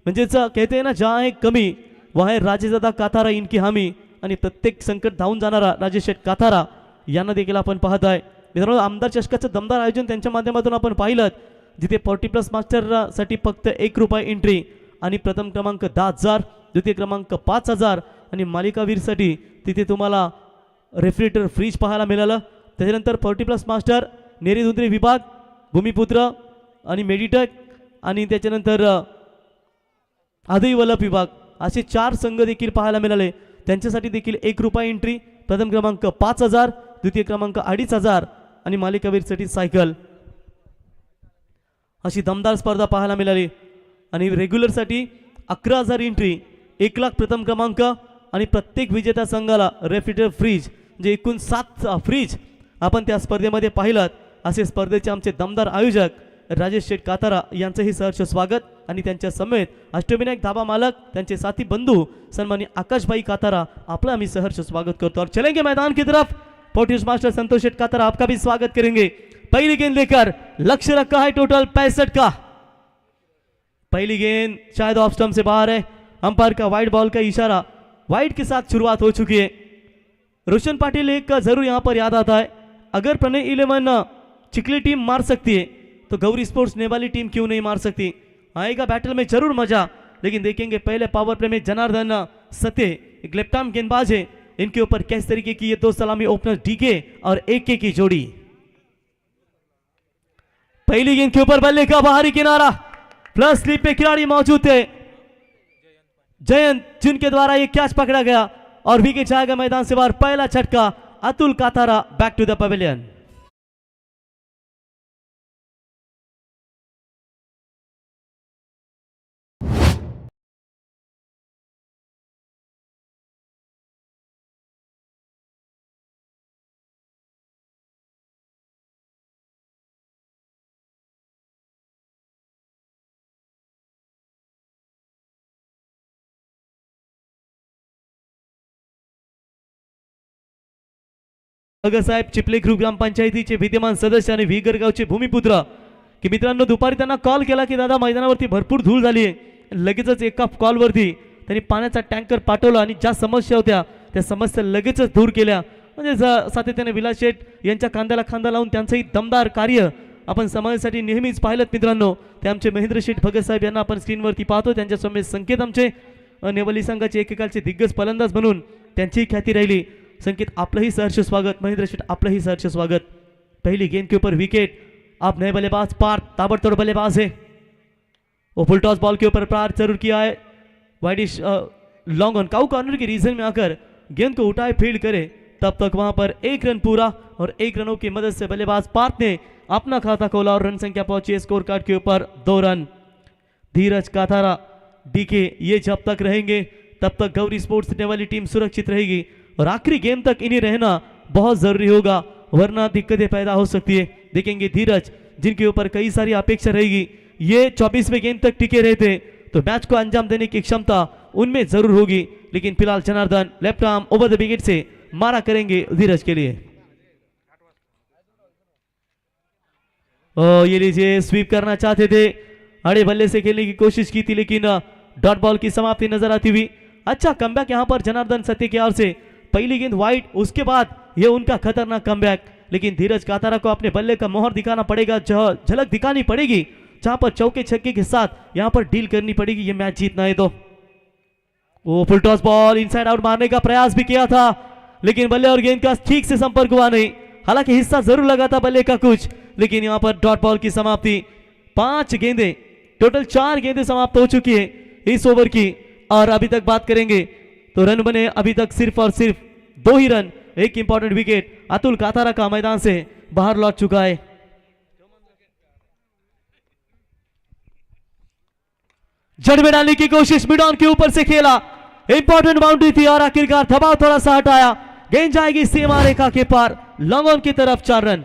म्हणजेच कहते ना जहाँ है कमी वहाँ है राजेदादा काथारा इनकी हामी. आणि प्रत्येक संकट धावून जाणारा राजेश शेठ काथारा यांना देखील आपण पाहताय. मित्रांनो, आमदार चषकाचं दमदार आयोजन त्यांच्या माध्यमातून आपण पाहिलं जिथे 40+ मास्टरसाठी फक्त ₹1 एंट्री आणि प्रथम क्रमांक 10,000, द्वितीय क्रमांक 5,000 आणि मालिकावीरसाठी तिथे तुम्हाला रेफ्रिजरेटर फ्रीज पाहायला मिळालं. त्याच्यानंतर 40+ मास्टर नेरेधुंद्रे विभाग भूमिपुत्र आणि मेडिटेक आणि त्याच्यानंतर आदई वल्लभ विभाग असे 4 संघ देखील पाहायला मिळाले. त्यांच्यासाठी देखील ₹1 एंट्री, प्रथम क्रमांक 5,000, द्वितीय क्रमांक 2,500 आणि मालिकावीरसाठी सायकल अशी दमदार स्पर्धा पाहायला मिळाली. आणि रेग्युलरसाठी 11,000 एंट्री, 1,00,000 प्रथम क्रमांक आणि प्रत्येक विजेत्या संघाला रेफ्रिजरेटर फ्रीज म्हणजे एकूण 7 फ्रीज आपण त्या स्पर्धेमध्ये पाहिलात. असे स्पर्धेचे आमचे दमदार आयोजक राजेश शेठ कातारा यांचंही सहर्ष स्वागत आणि त्यांच्या समेत अष्टविनायक धाबा मालक त्यांचे साथी बंधू सन्मानी आकाशभाई कातारा आपला आम्ही सहर्ष स्वागत करतो. और चलेंगे मैदान की तरफ. पोर्टिस मास्टर संतोष शेठ कातारा आपका भी स्वागत करेंगे. पहली गेंद लेकर लक्ष्य रखा है टोटल 65 का. पहली गेंद शायद ऑफ स्टंप से बाहर है. अंपायर का वाइड बॉल का इशारा. वाइड के साथ शुरुआत हो चुकी है. रोशन पाटिल एक का जरूर यहाँ पर याद आता है, अगर प्रणय 11 चिकली टीम मार सकती है तो गौरी स्पोर्ट्स नेवाली टीम क्यों नहीं मार सकती. आएगा बैटल में जरूर मजा, लेकिन देखेंगे पहले पावर प्ले में जनार्दन सत्य एक लेफ्ट आर्म गेंदबाज है, इनके ऊपर किस तरीके की ये 2 सलामी ओपनर डीके और AK की जोड़ी. पहली गेंद के ऊपर बल्ले का बाहरी किनारा प्लस स्लिप पे खिलाड़ी मौजूद थे जयंत, जिनके द्वारा ये कैच पकड़ा गया और विकेट जाएगा मैदान से बाहर. पहला झटका Atul Katara back to the pavilion. साहेब चिपले ग्रुप ग्रामपंचायतीचे विद्यमान सदस्य आणि विगरगावचे भूमिपुत्र की मित्रांनो दुपारी त्यांना कॉल केला की दादा मैदानावरती भरपूर धूळ झाली आहे. लगेचच एका कॉलवरती त्यांनी पाण्याचा टँकर पाठवला आणि ज्या समस्या होत्या त्या समस्या लगेचच दूर केल्या. म्हणजे सातत्याने विलास शेठ यांच्या खांद्याला खांदा लावून त्यांचंही दमदार कार्य आपण समाजासाठी नेहमीच पाहिलं मित्रांनो. ते आमचे महेंद्र शेठ भगत साहेब यांना आपण स्क्रीनवरती पाहतो. त्यांच्या समोर संकेत आमचे नेवली संघाचे एकेकालचे दिग्गज फलंदाज म्हणून त्यांचीही ख्याती राहिली. संकेत आपलंही सहर्ष स्वागत. महेंद्र शेठ आपलंही सहर्ष स्वागत. पहली गेंद के ऊपर विकेट. आप नए बल्लेबाज पार ताबड़तोड़ बल्लेबाज है. वो फुल टॉस बॉल के ऊपर पार जरूर किया है. Widish long on cow corner के रीजन में आकर गेंद को उठाए फील्ड करे तब तक वहां पर एक रन पूरा और एक रनों की मदद से बल्लेबाज पार्थ ने अपना खाता खोला और रन संख्या पहुंची स्कोर कार्ड के ऊपर 2 रन. धीरज काथारा डीके ये जब तक रहेंगे तब तक गौरी स्पोर्ट्स ने वाली टीम सुरक्षित रहेगी और आखिरी गेम तक इन्हें रहना बहुत जरूरी होगा वरना दिक्कतें पैदा हो सकती है. देखेंगे धीरज जिनके ऊपर कई सारी अपेक्षा रहेगी. ये 24वें गेंद तक टिके रहते तो मैच को अंजाम देने की क्षमता उनमें जरूर होगी. लेकिन फिलहाल Janardan left arm over the wicket से मारा करेंगे धीरज के लिए. ये लीजिए स्वीप करना चाहते थे अड़े बल्ले से खेलने की कोशिश की थी लेकिन डॉट बॉल की समाप्ति नजर आती हुई. अच्छा कमबैक यहां पर जनार्दन सत्य की ओर से. पहली गेंद वाइड उसके बाद ये उनका खतरनाक कमबैक. लेकिन धीरज कातारा को अपने बल्ले का मोहर दिखाना पड़ेगा झलक दिखानी पड़ेगी जहां पर चौके छक्के के साथ यहां पर डील करनी पड़ेगी ये मैच जीतना है. तो वो फुल टॉस बॉल इनसाइड आउट मारने का प्रयास भी किया था लेकिन बल्ले और गेंद का ठीक से संपर्क हुआ नहीं. हालांकि हिस्सा जरूर लगा था बल्ले का कुछ लेकिन यहां पर डॉट बॉल की समाप्ति. 5 गेंदें टोटल 4 गेंदें समाप्त हो चुकी है इस ओवर की और अभी तक बात करेंगे तो रन बने अभी तक सिर्फ और सिर्फ 2 ही रन. एक इंपॉर्टेंट विकेट अतुल कातारा का मैदान से बाहर लौट चुका है. जड़ में डालने की कोशिश मिड ऑन के ऊपर से खेला. इंपॉर्टेंट बाउंड्री थी और आखिरकार दबाव थोड़ा सा हटाया. गेंद जाएगी सीमा रेखा के पार लॉन्ग ऑन की तरफ 4 रन.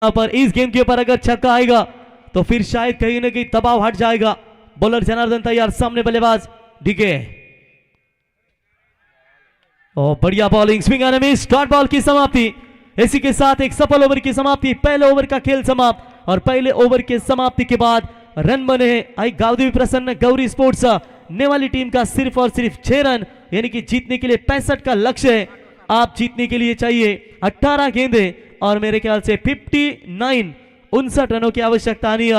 पर इस गेंद के ऊपर अगर छक्का आएगा तो फिर शायद कहीं ना कहीं दबाव हट जाएगा. बॉलर जनार्दन तैयार सामने बल्लेबाज डीके. और बढ़िया bowling swing end miss. Dot ball की समाप्ति. इसी के साथ एक सफल ओवर की समाप्ति. पहले ओवर का खेल समाप्त और पहले ओवर के समाप्ति के बाद रन बने हैं आई गावदेवी प्रसन्न गौरी स्पोर्ट्स ने वाली टीम का सिर्फ और सिर्फ 6 रन यानी कि जीतने के लिए 65 का लक्ष्य है. आप जीतने के लिए चाहिए 18 गेंदें और मेरे ख्याल से 59 रनों की आवश्यकता आणि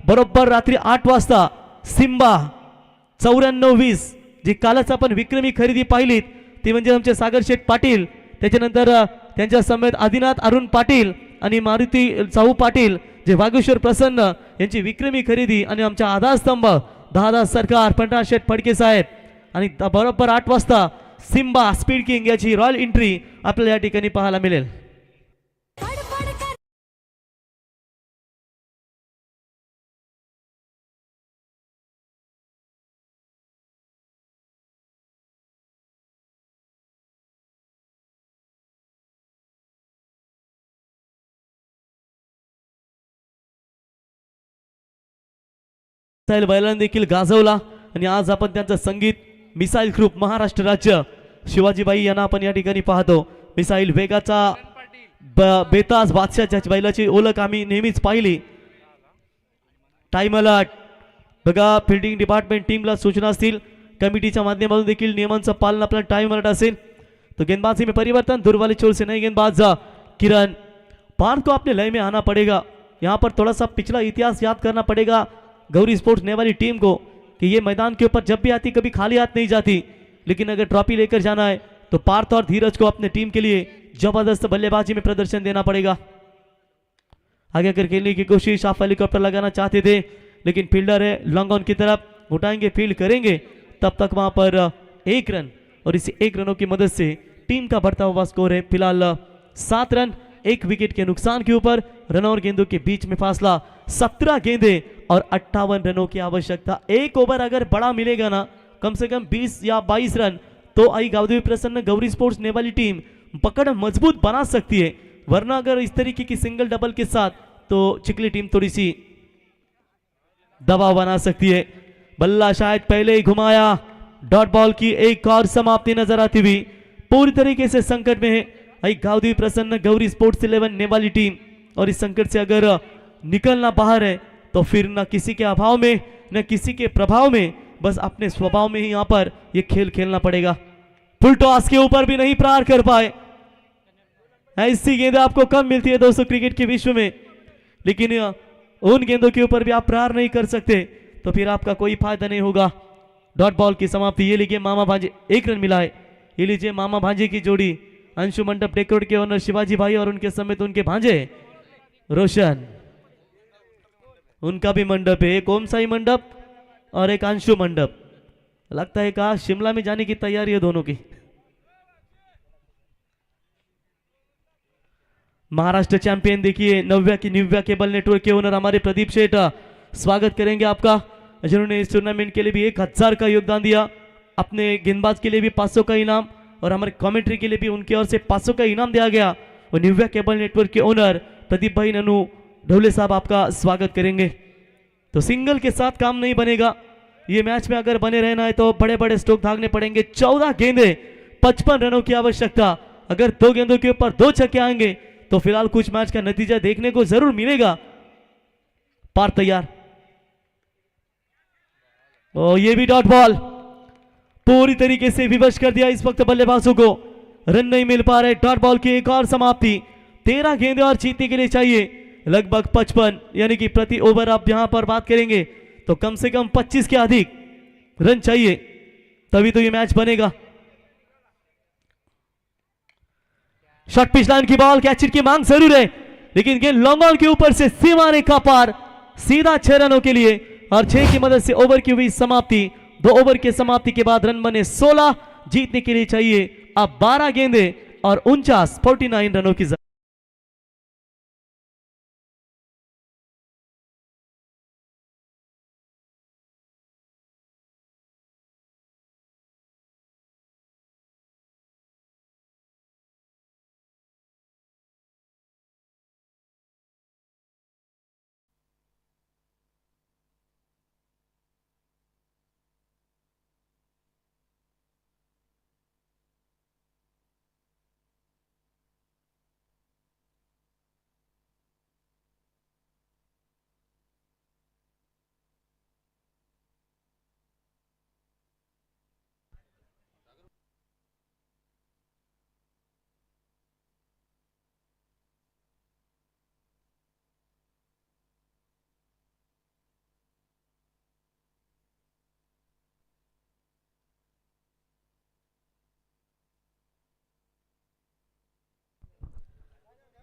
बरोबर रात्री 8 वाजता सिम्बा 94-20 जी कालच आपण विक्रमी खरेदी पाहिलीत ती म्हणजे आमचे सागर शेठ पाटील. त्याच्यानंतर त्यांच्या समेत आदिनाथ अरुण पाटील आणि मारुती साहू पाटील जे वागेश्वर प्रसन्न यांची विक्रमी खरेदी आणि आमच्या आधारस्तंभ दादा सरकार पंढरा शेठ फडके साहेब आणि बरोबर 8 वाजता सिम्बा स्पीड किंग याची रॉयल एंट्री आपल्याला या ठिकाणी पाहायला मिळेल. बैलांना देखील गाजवला आणि आज आपण त्यांचं संगीत मिसाईल ग्रुप महाराष्ट्र राज्य शिवाजीबाई यांना आपण या ठिकाणी पाहतो. मिसाईल वेगाचा बेताज बादशाह ज्याची बैलाची ओळख आम्ही नेहमीच पाहिली. टाइम अलर्ट बघा फिल्डिंग डिपार्टमेंट टीमला सूचना असतील कमिटीच्या माध्यमातून देखील नियमांचं पालन आपल्याला टाइम अलर्ट असेल. तो गेंदबाजी में परिवर्तन दूर वाले छोर से नई गेंदबाज किरण पार्थ को अपने लय में आना पड़ेगा. यहाँ पर थोड़ा सा पिछला इतिहास याद करना पड़ेगा गौरी स्पोर्ट्स ने वाली टीम को कि ये मैदान के ऊपर जब भी आती कभी खाली हाथ नहीं जाती. लेकिन अगर ट्रॉफी लेकर जाना है तो पार्थ और धीरज को अपने टीम के लिए जबरदस्त बल्लेबाजी में प्रदर्शन देना पड़ेगा. आगे कर खेलने की कोशिश आप हेलीकॉप्टर लगाना चाहते थे लेकिन फील्डर है लॉन्ग ऑन की तरफ उठाएंगे फील्ड करेंगे तब तक वहां पर 1 रन और इस 1 रनों की मदद से टीम का बढ़ता हुआ स्कोर है फिलहाल 7 रन. 1 विकेट के नुकसान के ऊपर रन और गेंदों के बीच में फासला 17 गेंदें और 58 रनों की आवश्यकता. एक ओवर अगर बड़ा मिलेगा ना कम से कम 20 या 22 रन तो आई गावदेवी प्रसन्न गौरी स्पोर्ट्स ने वाली टीम पकड़ मजबूत बना सकती है. वरना अगर इस तरीके की सिंगल डबल के साथ तो चिकली टीम थोड़ी सी दबाव बना सकती है। बल्ला शायद पहले ही घुमाया, डॉट बॉल की एक और समाप्ति नजर आती हुई पूरी तरीके से संकट में है गावदेवी प्रसन्न गौरी स्पोर्ट्स 11 नेवाली टीम। और इस संकट से अगर निकलना बाहर है तो फिर न किसी के अभाव में न किसी के प्रभाव में, बस अपने स्वभाव में ही यहाँ पर ये खेल खेलना पड़ेगा। फुल टॉस के ऊपर भी नहीं प्रहार कर पाए। ऐसी गेंदें आपको कम मिलती है दोस्तों क्रिकेट के विश्व में, लेकिन उन गेंदों के ऊपर भी आप प्रहार नहीं कर सकते तो फिर आपका कोई फायदा नहीं होगा। डॉट बॉल की समाप्ति। ये लीजिए मामा भांजे, 1 रन मिला है। ये लीजिए मामा भांजे की जोड़ी। अंशु मंडप डेकोरेट के ओनर शिवाजी भाई और उनके समेत उनके भांजे रोशन, उनका भी मंडप है, एक ओम साई मंडप और एक अंशु मंडप। लगता है कहा शिमला में जाने की तैयारी है दोनों की। महाराष्ट्र चैंपियन देखिए निव्या केबल नेटवर्क के ओनर हमारे प्रदीप शेठ, स्वागत करेंगे आपका, जिन्होंने इस टूर्नामेंट के लिए भी 1000 का योगदान दिया। अपने गेंदबाज के लिए भी 500 का इनाम और हमारे कमेंट्री के लिए भी उनकी ओर से 500 का इनाम दिया गया। और निव्या केबल नेटवर्क के ओनर प्रदीप भाई ननू ढोले साहब आपका स्वागत करेंगे। तो सिंगल के साथ काम नहीं बनेगा, ये मैच में अगर बने रहना है तो बड़े बड़े स्ट्रोक भागने पड़ेंगे। 14 गेंदे 55 रनों की आवश्यकता। अगर 2 गेंदों के ऊपर 2 छक्के आएंगे तो फिलहाल कुछ मैच का नतीजा देखने को जरूर मिलेगा। पार तैयार। और ये भी डॉट बॉल पूरी तरीके से विवश कर दिया इस वक्त बल्लेबाजों को, रन नहीं मिल पा रहे। डॉट बॉल की एक और समाप्ति। 13 गेंदे और जीतने के लिए चाहिए लगभग 55, यानी कि प्रति ओवर आप यहां पर बात करेंगे तो कम से कम 25 के अधिक रन चाहिए, तभी तो ये मैच बनेगा। शॉर्ट पिच लाइन की बॉल, कैच की मांग जरूर है, लेकिन गेंद लॉन्ग ऑन के ऊपर से सीमा रेखा पार, सीधा 6 रनों के लिए। और 6 की मदद से ओवर की हुई समाप्ति। 2 ओवर के समाप्ति के बाद रन बने 16, जीतने के लिए चाहिए अब 12 गेंदे और 49 रनों की।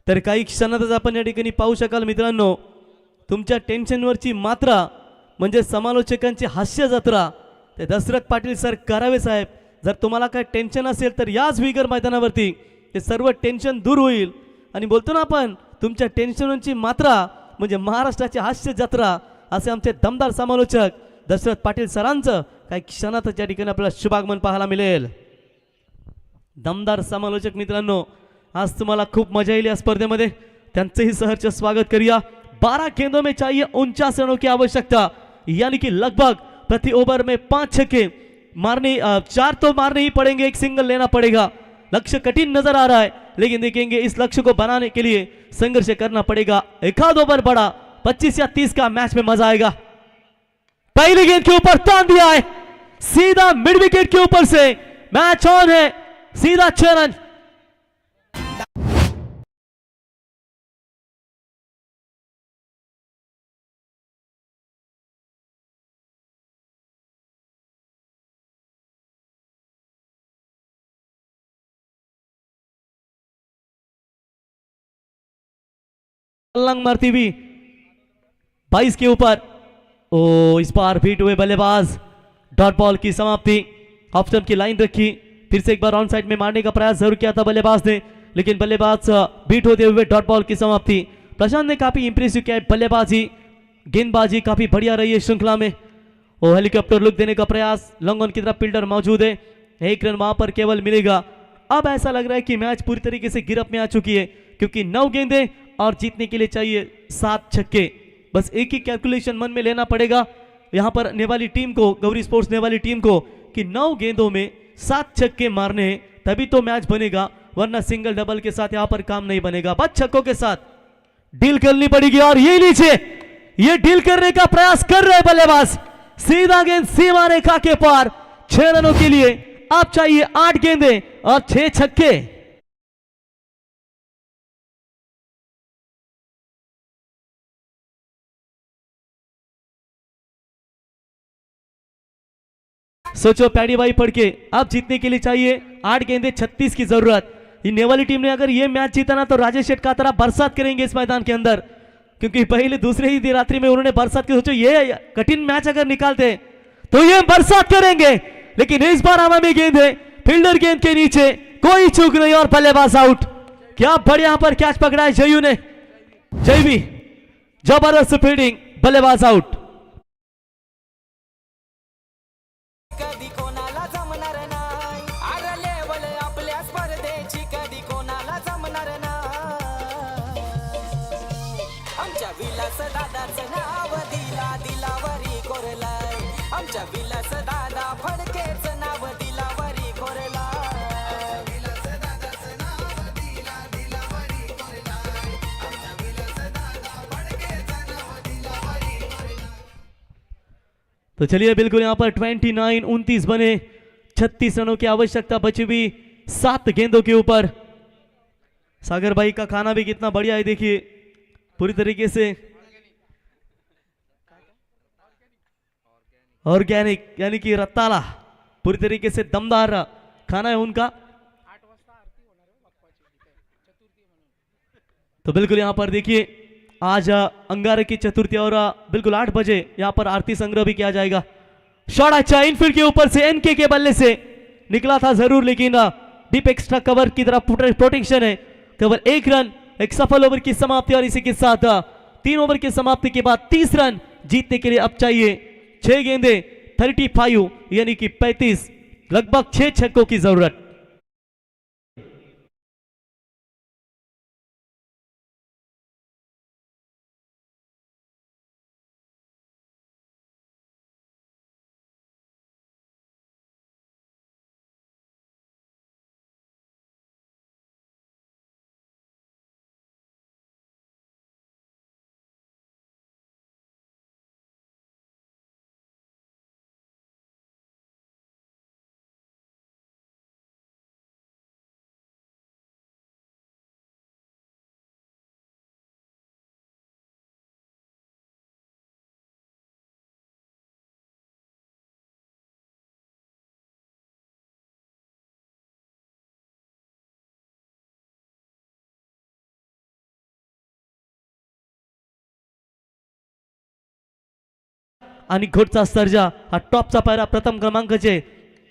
तर काही क्षणातच आपण या ठिकाणी पाहू शकाल मित्रांनो, तुमच्या टेन्शनवरची मात्रा म्हणजे समालोचकांची हास्य जत्रा ते दशरथ पाटील सर करावे साहेब. जर तुम्हाला काय टेन्शन असेल तर याच विगर मैदानावरती ते सर्व टेन्शन दूर होईल. आणि बोलतो ना आपण तुमच्या टेन्शनची मात्रा म्हणजे महाराष्ट्राची हास्य जत्रा, असे आमचे दमदार समालोचक दशरथ पाटील सरांचं काही क्षणातच या ठिकाणी आपल्याला शुभागमन पाहायला मिळेल. दमदार समालोचक मित्रांनो, आज तुम्हाला खूप मजा येईल या स्पर्धेमध्ये, त्यांचंही सहर्ष स्वागत करूया. 12 गेंदों में चाहिए 49 रनों की आवश्यकता, यानी कि लगभग प्रति ओवर में 5 छक्के मारने, 4 तो मारने ही पड़ेंगे, 1 सिंगल लेना पड़ेगा. लक्ष्य कठिन नजर आ रहा है, लेकिन देखेंगे इस लक्ष्य को बनाने के लिए संघर्ष करना पड़ेगा. एक आध ओवर बड़ा 25 या 30 का मैच में मजा आएगा. पहली गेंद के ऊपर तान दिया है, सीधा मिड विकेट के ऊपर से मैच ऑन है, सीधा 6 रन. लंग मारती हुई 22 के ऊपर. ओ इस बार बीट हुए बल्लेबाज. डॉट बॉल की समाप्ति. ऑफ स्टंप की लाइन रखी, फिर से एक बार ऑन साइड में मारने का प्रयास जरूर किया था बल्लेबाज ने, लेकिन बल्लेबाज बीट होते हुए डॉट बॉल की समाप्ति. प्रशांत ने काफी इंप्रेसिव किया, बल्लेबाजी गेंदबाजी काफी बढ़िया रही है श्रृंखला में. वो हेलीकॉप्टर लुक देने का प्रयास, लॉन्ग ऑन की तरफ फील्डर मौजूद है, 1 रन वहां पर केवल मिलेगा. अब ऐसा लग रहा है कि मैच पूरी तरीके से गिरफ्त में आ चुकी है, क्योंकि 9 गेंदे और जीतने के लिए चाहिए 7 छक्के। बस एक ही कैलकुलेशन मन में लेना पड़ेगा यहाँ पर नेवाली टीम को, गौरी स्पोर्ट्स नेवाली टीम को, कि 9 गेंदों में 7 छक्के मारने हैं, तभी तो मैच बनेगा, वरना सिंगल डबल के साथ यहाँ पर काम नहीं बनेगा। 5 छक्कों के साथ डील करनी पड़ेगी और ये नीचे ये डील करने का प्रयास कर रहे बल्लेबाज। सीधा गेंद सीमा रेखा के पार। 6 रनों के लिए अब चाहिए 8 गेंदें और 6 छक्के। सोचो पैडी भाई फड़के, अब जीतने के लिए चाहिए 8 गेंदें, 36 की जरूरत। ये नेवाली टीम ने अगर ये मैच जीता ना तो राजेश शेठ का तरह बरसात करेंगे इस मैदान के अंदर, क्योंकि पहले दूसरे ही रात्रि में उन्होंने बरसात की। सोचो ये कठिन मैच अगर निकालते तो ये बरसात करेंगे, लेकिन इस बार हवा में गेंद है, फील्डर गेंद के नीचे, कोई चूक नहीं और बल्लेबाज आउट। क्या बढ़िया यहाँ पर कैच पकड़ा है जयू ने, जयवी जबरदस्त फील्डिंग, बल्लेबाज आउट। कधी कोणाला जमणार नाही, अरे लेवल आपल्या स्पर्धेची कधी कोणाला जमणार नाही। आमच्या विलास दादाचं नाव दिलावरी कोरलाय, आमच्या विलास दादा फडकेचं नाव दिलावरी कोरलाय। तो चलिए बिल्कुल यहाँ पर 29 बने, 36 रनों की आवश्यकता बची हुई 7 गेंदों के ऊपर। सागर भाई का खाना भी कितना बढ़िया है, देखिए पूरी तरीके से ऑर्गेनिक, यानी कि रत्ताला, पूरी तरीके से दमदार खाना है उनका। तो बिल्कुल यहाँ पर देखिए आज अंगारक की चतुर्थी और बिल्कुल 8 बजे यहाँ पर आरती संग्रह भी किया जाएगा। शॉट अच्छा इनफील्ड के ऊपर से एनके के बल्ले से निकला था जरूर, लेकिन डीप एक्स्ट्रा कवर की तरफ प्रोटेक्शन है। केवल 1 रन, एक सफल ओवर की समाप्ति और इसी के साथ 3 ओवर की समाप्ति के बाद 30 रन जीतने के लिए अब चाहिए 6 गेंदे, 35 यानी कि 35, लगभग 6 छक्कों की जरूरत। आणि घोटचा सर्जा हा टॉपचा पायरा प्रथम क्रमांकाचे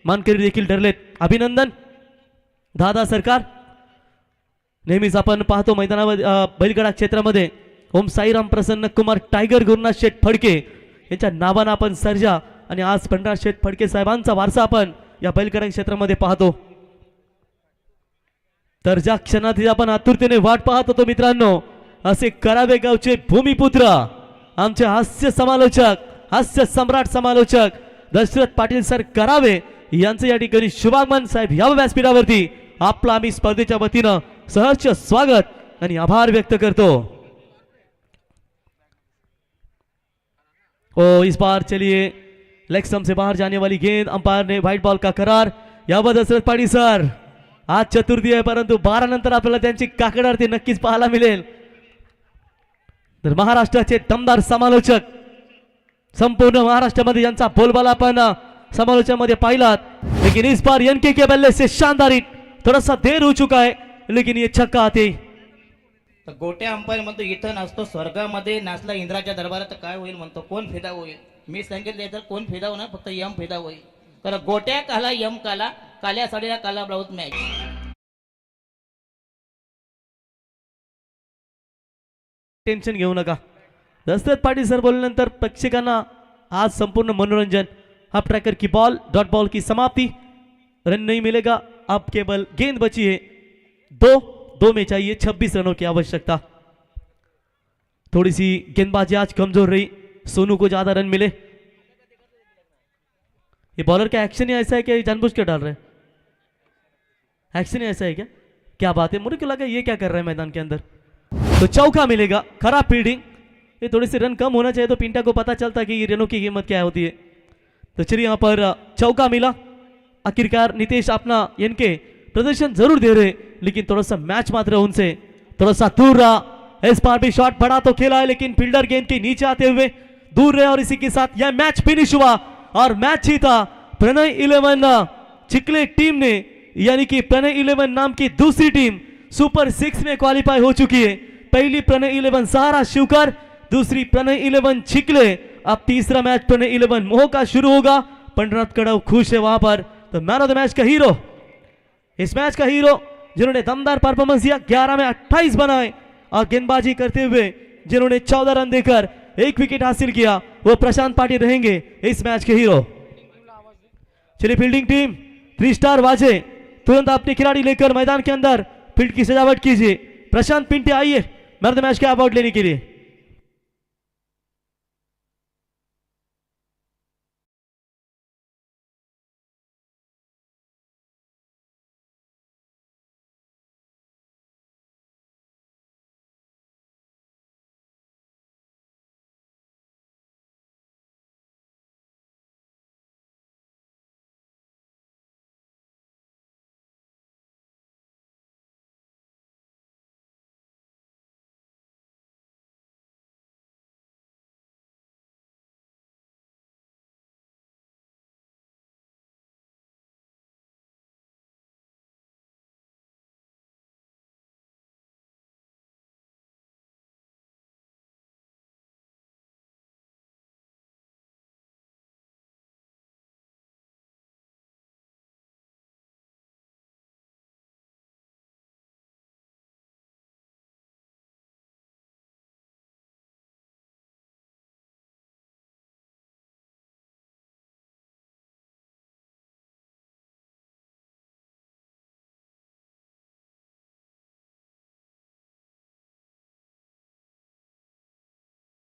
मानकरी देखील ठरलेत। अभिनंदन दादा सरकार। नेहमीच आपण पाहतो मैदानावर बैलगाडा क्षेत्रामध्ये ओम साईराम प्रसन्न कुमार टायगर गुरुनाथ शेठ फडके यांच्या नावानं आपण सर्जा आणि आज पंढरा शेठ फडके साहेबांचा वारसा आपण या बैलगाडा क्षेत्रामध्ये पाहतो। तर ज्या क्षणात आपण आतुरतेने वाट पाहत होतो मित्रांनो, असे करावे गावचे भूमिपुत्र आमचे हास्य समालोचक, हास्य सम्राट समालोचक दशरथ पाटील सर करावे यांचं या ठिकाणी शुभागमन साहेब या व्यासपीठावरती आपला आम्ही स्पर्धेच्या वतीनं सहर्ष स्वागत आणि आभार व्यक्त करतो। इस बार चलिए लेग स्टंप से बाहर जाने वाली गेंद, अंपायर ने व्हाइट बॉल का करार। यावर दशरथ पाटील सर, आज चतुर्थी आहे परंतु 12 नंतर आपल्याला त्यांची काकड आरती नक्कीच पाहायला मिळेल। तर महाराष्ट्राचे दमदार समालोचक, संपूर्ण महाराष्ट्रामध्ये यांचा बोलबाला आपण समालोचनामध्ये पाहिलात, लेकिन इस बार एनके के बल्ले से शानदार हिट, थोड़ा सा देर हो चुका है लेकिन ये छक्का आते। तर गोट्या अंपायर म्हणतो इथं नसतो स्वर्गामध्ये नाचला इंद्राच्या दरबारात, तर काय होईल म्हणतो, कोण फिदा होईल? मी सांगितले तर कोण फिदा होणार, फक्त यम फिदा होईल। तर गोट्या काला यम काला, काल्या साडीला काला ब्लाऊज मॅच। टेन्शन घेऊ नका। दशरथ पाटील सर बोलल्यानंतर प्रेक्षकांना आज संपूर्ण मनोरंजन। अब ट्रैकर की बॉल, डॉट बॉल की समाप्ति, रन नहीं मिलेगा, अब केवल गेंद बची है। दो में चाहिए 26 रनों की आवश्यकता। थोड़ी सी गेंदबाजी आज कमजोर रही, सोनू को ज्यादा रन मिले। ये बॉलर का एक्शन ही ऐसा है कि जानबूझ के डाल रहे हैं? एक्शन ही ऐसा है क्या? क्या बात है, मुझे क्यों लगा ये क्या कर रहे हैं मैदान के अंदर। तो चौका मिलेगा, खराब फील्डिंग। ये थोड़ी सी रन कम होना चाहिए तो पिंटा को पता चलता कि ये रनों की कीमत क्या होती है। तो चलिए यहाँ पर चौका मिला। आखिरकार नितेश अपना इनके प्रदर्शन जरूर दे रहे, लेकिन थोड़ा सा मैच मात्र उनसे थोड़ा सा दूर रहा। इस बार भी शॉट बड़ा तो खेला है, लेकिन फील्डर गेंद के नीचे आते हुए दूर रहे और इसी के साथ यह मैच फिनिश हुआ और मैच जीता प्रणय 11 चिकले टीम ने, यानी कि प्रणय 11 नाम की दूसरी टीम सुपर 6 में क्वालिफाई हो चुकी है। पहली प्रणय 11 सहारा शिवकर, दूसरी प्रणय 11 चिकले। अब तीसरा मैच प्रणय 11 मोह का शुरू होगा। पंडरनाथ कड़व खुश है वहां पर। तो मैन ऑफ द मैच का हीरो, इस मैच का हीरो जिन्होंने दमदार परफॉर्मेंस दिया, 11 में 28 बनाए और गेंदबाजी करते हुए जिन्होंने 14 रन देकर 1 विकेट हासिल किया, वो प्रशांत पाटिल रहेंगे इस मैच के हीरो। चलिए फील्डिंग टीम 3 स्टार वाजे तुरंत अपने खिलाड़ी लेकर मैदान के अंदर फील्ड की सजावट कीजिए। प्रशांत पिंटे आइए मैन ऑफ द मैच का अवार्ड लेने के लिए।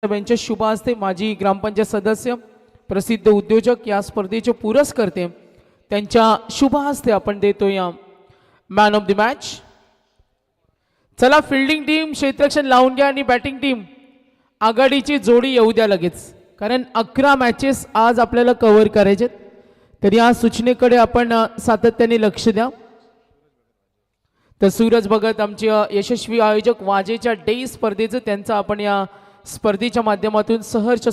यांच्या शुभ हस्ते माजी ग्रामपंचायत सदस्य प्रसिद्ध उद्योजक या स्पर्धेचे पुरस्कर्ते त्यांच्या शुभ हस्ते आपण देतो या मॅन ऑफ द मॅच। चला फील्डिंग टीम क्षेत्ररक्षण लावून घ्या आणि बॅटिंग टीम आघाडीची जोडी येऊ द्या लगेच, कारण 11 मॅचेस आज आपल्याला कव्हर करायचे, तर या सूचनेकडे आपण सातत्याने लक्ष द्या। तर सूरज भगत आमचे यशस्वी आयोजक वाजेच्या डे स्पर्धेचं त्यांचं आपण या स्पर्धेच्या माध्यमातून सहर्ष